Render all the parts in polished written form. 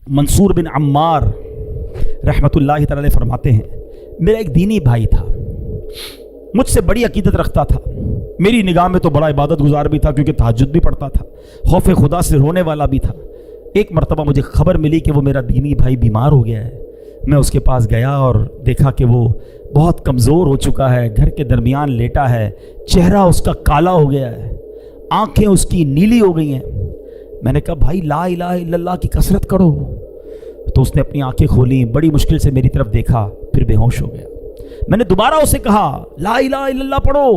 मंसूर बिन अम्मार रहमतुल्लाहि तआला अलैह फरमाते हैं, मेरा एक दीनी भाई था, मुझसे बड़ी अकीदत रखता था, मेरी निगाह में तो बड़ा इबादत गुजार भी था क्योंकि तहज्जुद भी पढ़ता था, खौफ खुदा से रोने वाला भी था। एक मरतबा मुझे खबर मिली कि वो मेरा दीनी भाई बीमार हो गया है। मैं उसके पास गया और देखा कि वो बहुत कमज़ोर हो चुका है, घर के दरमियान लेटा है, चेहरा उसका काला हो गया है, आंखें उसकी नीली हो गई हैं। मैंने कहा भाई ला इलाहा इल्लल्लाह की कसरत करो। तो उसने अपनी आंखें खोली, बड़ी मुश्किल से मेरी तरफ देखा, फिर बेहोश हो गया। मैंने दोबारा उसे कहा ला इलाहा इल्लल्लाह पढ़ो,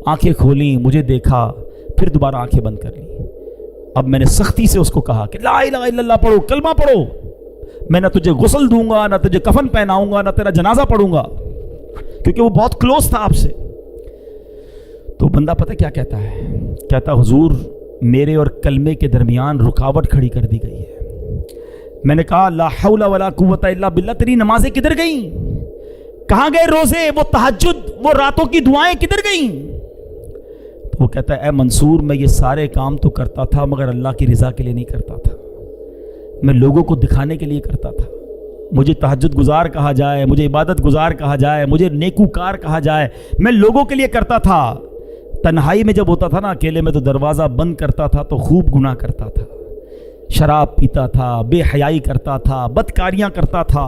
आंखें खोली, मुझे देखा, फिर दोबारा आंखें बंद कर ली। अब मैंने सख्ती से उसको कहा कि ला इलाहा इल्लल्लाह पढ़ो, कलमा पढ़ो, मैं ना तुझे गुस्ल दूंगा, ना तुझे कफन पहनाऊंगा, ना तेरा जनाजा पढ़ूंगा, क्योंकि वो बहुत क्लोज था आपसे। तो बंदा पता क्या कहता है, कहता हुजूर मेरे और कलमे के दरमियान रुकावट खड़ी कर दी गई है। मैंने कहा ला हौला वला कुव्वता इल्ला बिल्लाह, तेरी नमाजें किधर गई, कहाँ गए रोजे, वो तहज्जुद, वो रातों की दुआएं किधर गई? तो वो कहता है ए मंसूर मैं ये सारे काम तो करता था मगर अल्लाह की रज़ा के लिए नहीं करता था, मैं लोगों को दिखाने के लिए करता था। मुझे तहज्जुद गुजार कहा जाए, मुझे इबादत गुजार कहा जाए, मुझे नेकूकार कहा जाए, मैं लोगों के लिए करता था। तन्हाई में जब होता था ना अकेले में, तो दरवाज़ा बंद करता था तो खूब गुनाह करता था, शराब पीता था, बेहयाई करता था, बदकारियाँ करता था।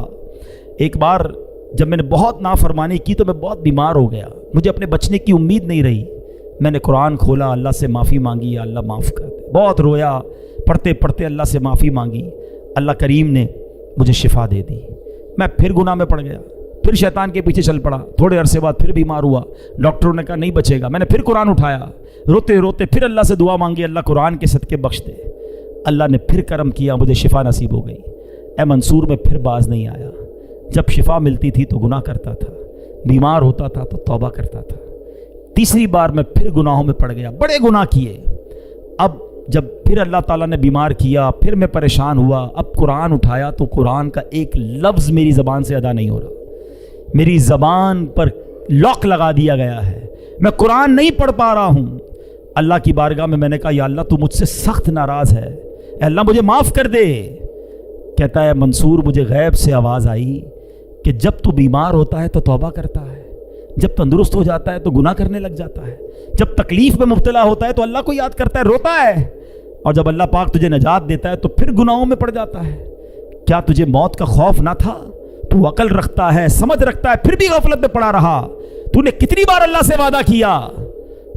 एक बार जब मैंने बहुत नाफरमानी की तो मैं बहुत बीमार हो गया, मुझे अपने बचने की उम्मीद नहीं रही। मैंने कुरान खोला, अल्लाह से माफ़ी मांगी, या अल्लाह माफ़ कर दे। बहुत रोया, पढ़ते पढ़ते अल्लाह से माफ़ी मांगी, अल्लाह करीम ने मुझे शिफा दे दी। मैं फिर गुनाह में पड़ गया, फिर शैतान के पीछे चल पड़ा। थोड़े अरसे बाद फिर बीमार हुआ, डॉक्टरों ने कहा नहीं बचेगा। मैंने फिर कुरान उठाया, रोते रोते फिर अल्लाह से दुआ मांगी, अल्लाह कुरान के सदके बख्श दे। अल्लाह ने फिर करम किया, मुझे शिफा नसीब हो गई। ए मंसूर में फिर बाज नहीं आया। जब शिफा मिलती थी तो गुनाह करता था, बीमार होता था तो तौबा करता था। तीसरी बार मैं फिर गुनाहों में पड़ गया, बड़े गुनाह किए। अब जब फिर अल्लाह ताला ने बीमार किया, फिर मैं परेशान हुआ। अब कुरान उठाया तो कुरान का एक लफ्ज़ मेरी ज़बान से अदा नहीं हो रहा, मेरी ज़बान पर लॉक लगा दिया गया है, मैं कुरान नहीं पढ़ पा रहा हूँ। अल्लाह की बारगाह में मैंने कहा या अल्लाह तू मुझसे सख्त नाराज़ है, अल्लाह मुझे माफ़ कर दे। कहता है मंसूर मुझे गैब से आवाज़ आई कि जब तू बीमार होता है तो तौबा करता है, जब तंदुरुस्त हो जाता है तो गुनाह करने लग जाता है, जब तकलीफ में मुब्तला होता है तो अल्लाह को याद करता है, रोता है, और जब अल्लाह पाक तुझे नजात देता है तो फिर गुनाहों में पड़ जाता है। क्या तुझे मौत का खौफ ना था? तू अकल रखता है, समझ रखता है, फिर भी गफलत में पड़ा रहा। तूने कितनी बार अल्लाह से वादा किया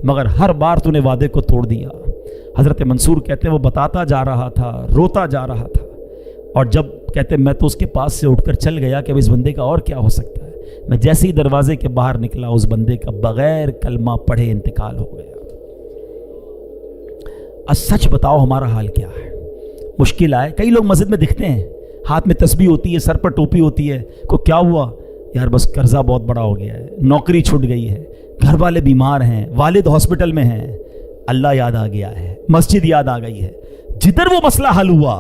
मगर हर बार तूने वादे को तोड़ दिया। हज़रत मंसूर कहते हैं वो बताता जा रहा था, रोता जा रहा था, और जब कहते मैं तो उसके पास से उठकर चल गया कि अब इस बंदे का और क्या हो सकता है। मैं जैसे ही दरवाजे के बाहर निकला उस बंदे का बगैर कलमा पढ़े इंतकाल हो गया। आज सच बताओ हमारा हाल क्या है? मुश्किल आए, कई लोग मस्जिद में दिखते हैं, हाथ में तस्बीह होती है, सर पर टोपी होती है, को क्या हुआ यार बस कर्जा बहुत बड़ा हो गया है, नौकरी छूट गई है, घर वाले बीमार हैं, वालिद हॉस्पिटल में हैं, अल्लाह याद आ गया है, मस्जिद याद आ गई है। जिधर वो मसला हल हुआ,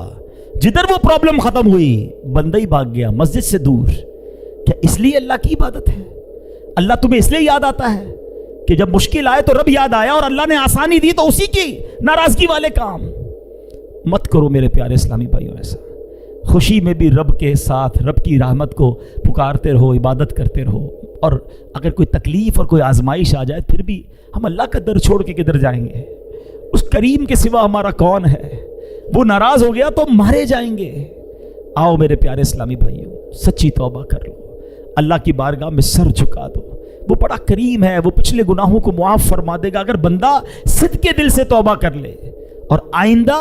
जिधर वो प्रॉब्लम खत्म हुई, बंदा ही भाग गया मस्जिद से दूर। क्या इसलिए अल्लाह की इबादत है? अल्लाह तुम्हें इसलिए याद आता है कि जब मुश्किल आए तो रब याद आया, और अल्लाह ने आसानी दी तो उसी की नाराजगी वाले काम मत करो मेरे प्यारे इस्लामी भाइयों। ऐसा खुशी में भी रब के साथ रब की रहमत को पुकारते रहो, इबादत करते रहो, और अगर कोई तकलीफ और कोई आजमाइश आ जाए फिर भी हम अल्लाह का दर छोड़ के किधर जाएंगे? उस करीम के सिवा हमारा कौन है? वो नाराज हो गया तो मारे जाएंगे। आओ मेरे प्यारे इस्लामी भाइयों, सच्ची तौबा कर लो, अल्लाह की बारगाह में सर झुका दो। वो बड़ा करीम है, वो पिछले गुनाहों को मुआफ फरमा देगा अगर बंदा सिद्क़े दिल से तौबा कर ले और आइंदा